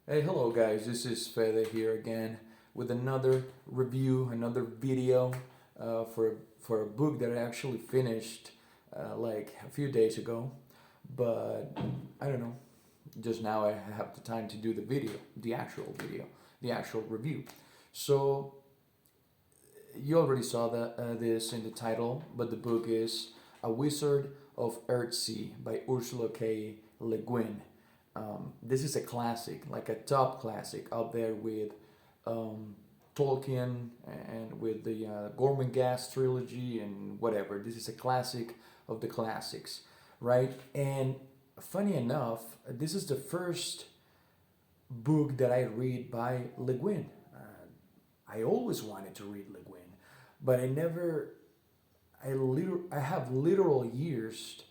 Hey, hello guys, this is Fede here again with another review, another video for a book that I actually finished like a few days ago, but I don't know, just now I have the time to do video, the actual review. So you already saw this in the title, but the book is A Wizard of Earthsea by Ursula K. Le Guin. This is a classic, like a top classic, up there with um, Tolkien and with the Gorman Gas trilogy and whatever. This is a classic of the classics, right? And funny enough, this is the first book that I read by Le Guin. I always wanted to read Le Guin, but I never. I have literal years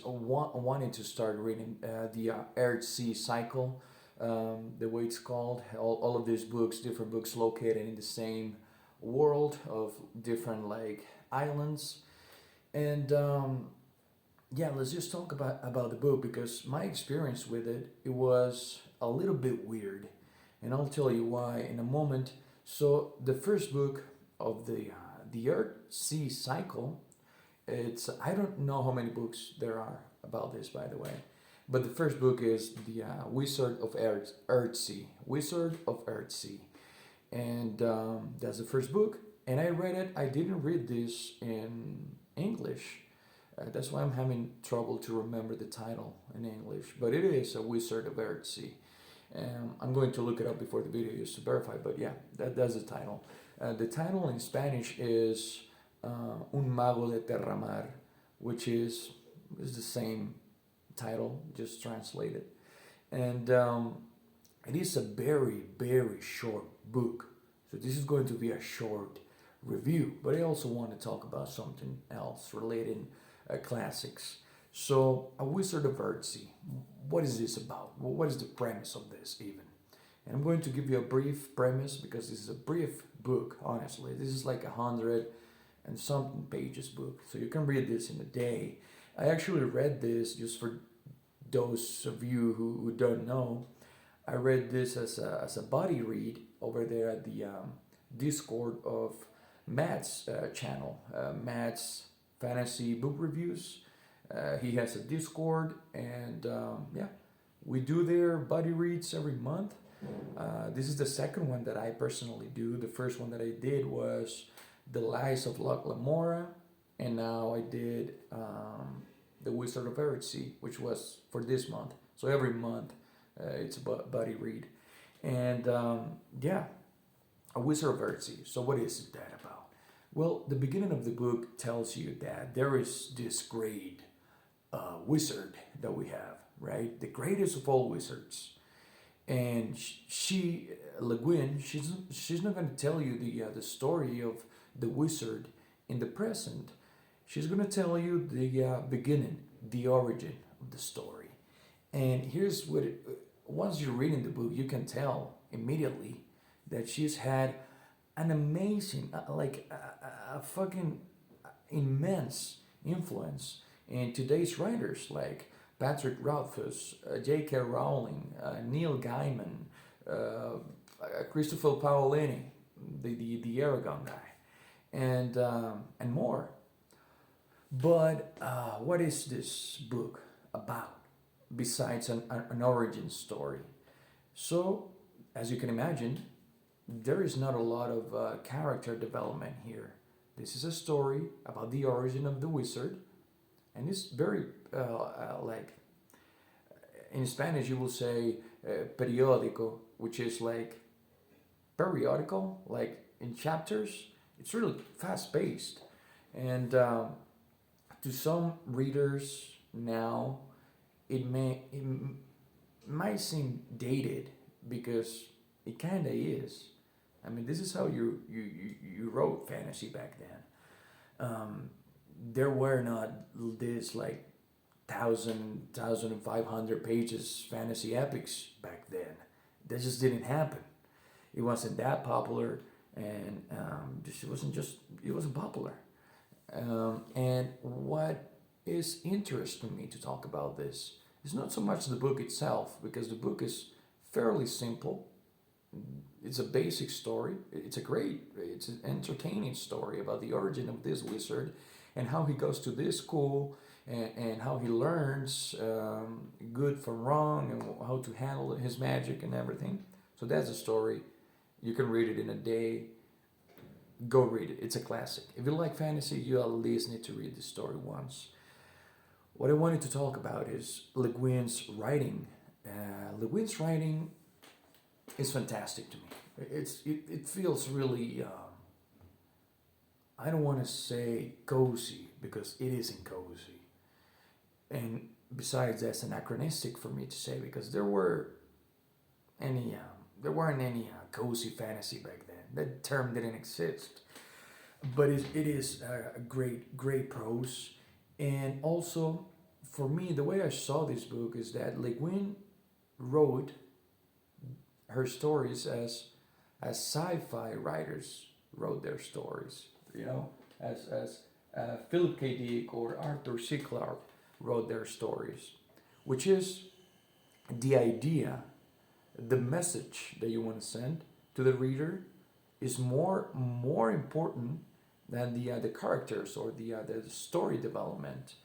wanting to start reading the Earth Sea cycle, the way it's called. All of these books, different books located in the same world of different like islands, and yeah, let's just talk about the book because my experience with it was a little bit weird, and I'll tell you why in a moment. So the first book of the Earth Sea cycle, it's I don't know how many books there are about this, by the way, but the first book is the Wizard of Earthsea, and that's the first book. And I read it. I didn't read this in English. That's why I'm having trouble to remember the title in English. But it is A Wizard of Earthsea. I'm going to look it up before the video just to verify. But yeah, that's the title. The title in Spanish is Un Mago de Terramar, which is the same title, just translated. And it is a very, very short book. So this is going to be a short review, but I also want to talk about something else relating classics. So, A Wizard of Earthsea. What is this about? What is the premise of this, even? And I'm going to give you a brief premise because this is a brief book, honestly. This is like 100 and something pages book. So you can read this in a day. I actually read this just for those of you who don't know. I read this as a buddy read over there at the Discord of Matt's channel, Matt's Fantasy Book Reviews. He has a Discord, and yeah, we do their buddy reads every month. This is the second one that I personally do. The first one that I did was The Lies of Locke Lamora, and now I did The Wizard of Earthsea, which was for this month. So every month it's a buddy read. And yeah, A Wizard of Earthsea. So what is that about? Well, the beginning of the book tells you that there is this great wizard that we have, right? The greatest of all wizards. And she, Le Guin, she's not going to tell you the story of the wizard in the present. She's going to tell you the beginning, the origin of the story. And here's what once you're reading the book, you can tell immediately that she's had an amazing, a fucking immense influence in today's writers like Patrick Rothfuss, J.K. Rowling, Neil Gaiman, Christopher Paolini, the Aragon guy, and more. But what is this book about besides an origin story? So, as you can imagine, there is not a lot of character development here. This is a story about the origin of the wizard, and it's very like in Spanish you will say periódico, which is like periodical, like in chapters. It's really fast paced, and to some readers now, it might seem dated because it kind of is. I mean, this is how you wrote fantasy back then. There were not this like 1,500 pages fantasy epics back then. That just didn't happen. It wasn't that popular, and it wasn't popular. And what is interesting me to talk about this is not so much the book itself, because the book is fairly simple. It's a basic story. It's an entertaining story about the origin of this wizard and how he goes to this school and how he learns good from wrong and how to handle his magic and everything. So that's a story. You can read it in a day. Go read it. It's a classic. If you like fantasy, you at least need to read this story once. What I wanted to talk about is Le Guin's writing. Le Guin's writing is fantastic to me. It feels really I don't want to say cozy because it isn't cozy, and besides that's anachronistic for me to say because there weren't any cozy fantasy back then. That term didn't exist, but it is a great prose, and also for me the way I saw this book is that Le Guin wrote her stories as sci-fi writers wrote their stories. You know, as Philip K. Dick or Arthur C. Clarke wrote their stories, which is the idea, the message that you want to send to the reader is more important than the characters or the story development,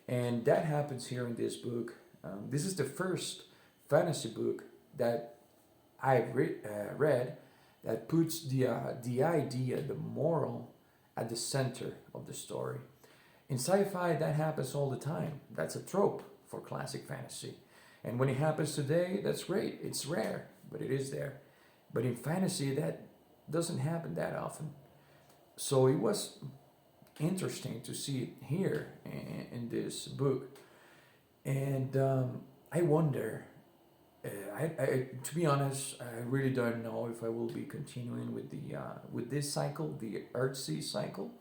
and that happens here in this book. This is the first fantasy book that I've read that puts the idea, the moral, at the center of the story. In sci-fi, that happens all the time. That's a trope for classic fantasy. And when it happens today, that's great. It's rare, but it is there. But in fantasy, that doesn't happen that often. So it was interesting to see it here in this book. And I wonder, to be honest, I really don't know if I will be continuing with this cycle, the Earthsea cycle,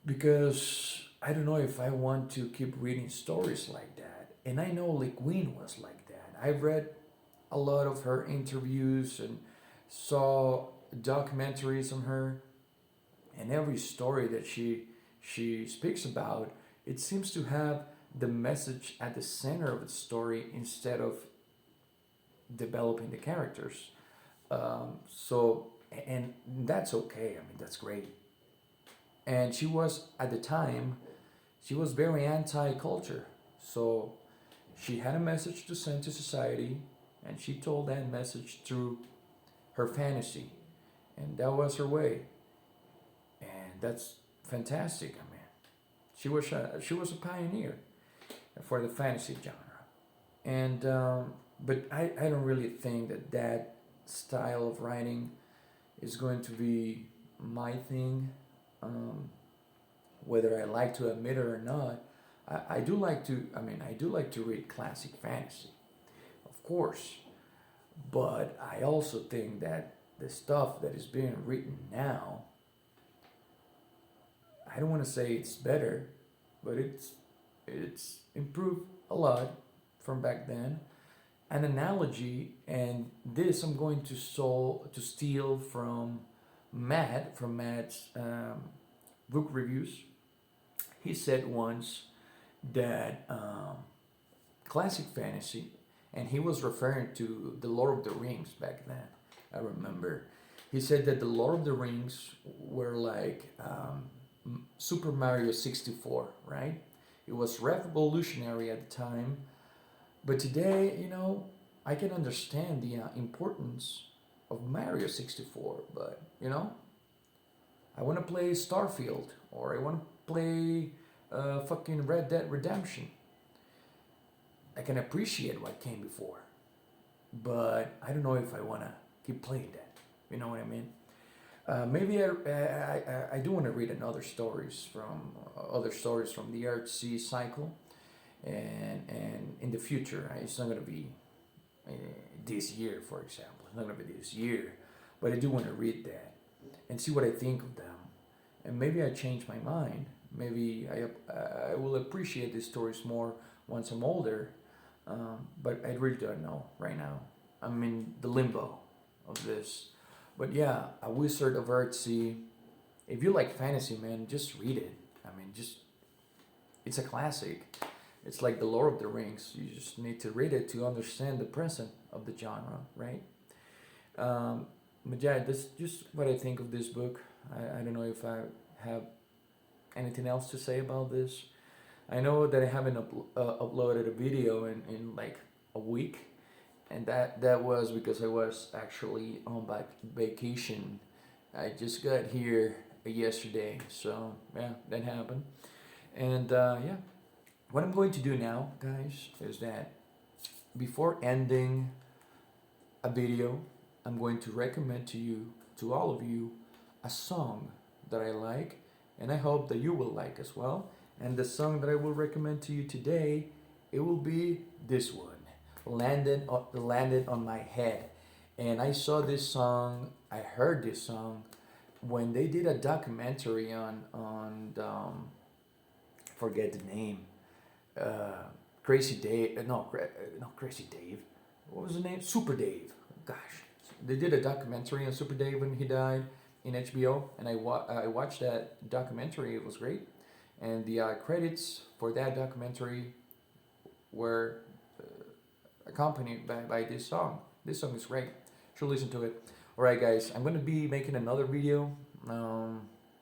because I don't know if I want to keep reading stories like that. And I know Le Guin was like that. I've read a lot of her interviews and saw documentaries on her, and every story that she speaks about, it seems to have the message at the center of the story instead of developing the characters. And that's okay. I mean, that's great. And she was, at the time, she was very anti-culture. So she had a message to send to society, and she told that message through her fantasy. And that was her way. And that's fantastic. I mean, she was a pioneer for the fantasy genre. And but I don't really think that style of writing is going to be my thing. Whether I like to admit it or not, I do like to. I mean, I do like to read classic fantasy, of course. But I also think that the stuff that is being written now, I don't want to say it's better, but it's improved a lot from back then. An analogy, and this I'm going to steal from Matt's book reviews. He said once that classic fantasy, and he was referring to the Lord of the Rings back then. I remember he said that the Lord of the Rings were like Super Mario 64, right? It was revolutionary at the time, but today, I can understand the importance of Mario 64, but I want to play Starfield or I want to play fucking Red Dead Redemption. I can appreciate what came before, but I don't know if I want to keep playing that. You know what I mean? Maybe I do want to read other stories from the Earthsea cycle, and in the future it's not going to be this year, for example. It's not going to be this year, but I do want to read that and see what I think of them, and maybe I change my mind. Maybe I will appreciate these stories more once I'm older, but I really don't know right now. I'm in the limbo of this. But yeah, A Wizard of Earthsea. If you like fantasy, man, just read it. I mean, it's a classic. It's like the Lord of the Rings. You just need to read it to understand the present of the genre, right? But yeah, that's just what I think of this book. I don't know if I have anything else to say about this. I know that I haven't uploaded a video in like a week, and that was because I was actually on vacation. I just got here yesterday, so yeah, that happened. And yeah, what I'm going to do now, guys, is that before ending a video, I'm going to recommend to you, to all of you, a song that I like, and I hope that you will like as well. And the song that I will recommend to you today, it will be this one, Landed on My Head. And I saw this song, I heard this song when they did a documentary on forget the name, uh, Crazy Dave. No, Crazy Dave. What was the name? Super Dave. Gosh, they did a documentary on Super Dave when he died in HBO, and I watched that documentary. It was great, and the credits for that documentary were accompanied by this song. This song is great. Should listen to it. All right, guys. I'm gonna be making another video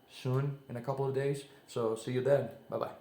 soon in a couple of days. So see you then. Bye bye.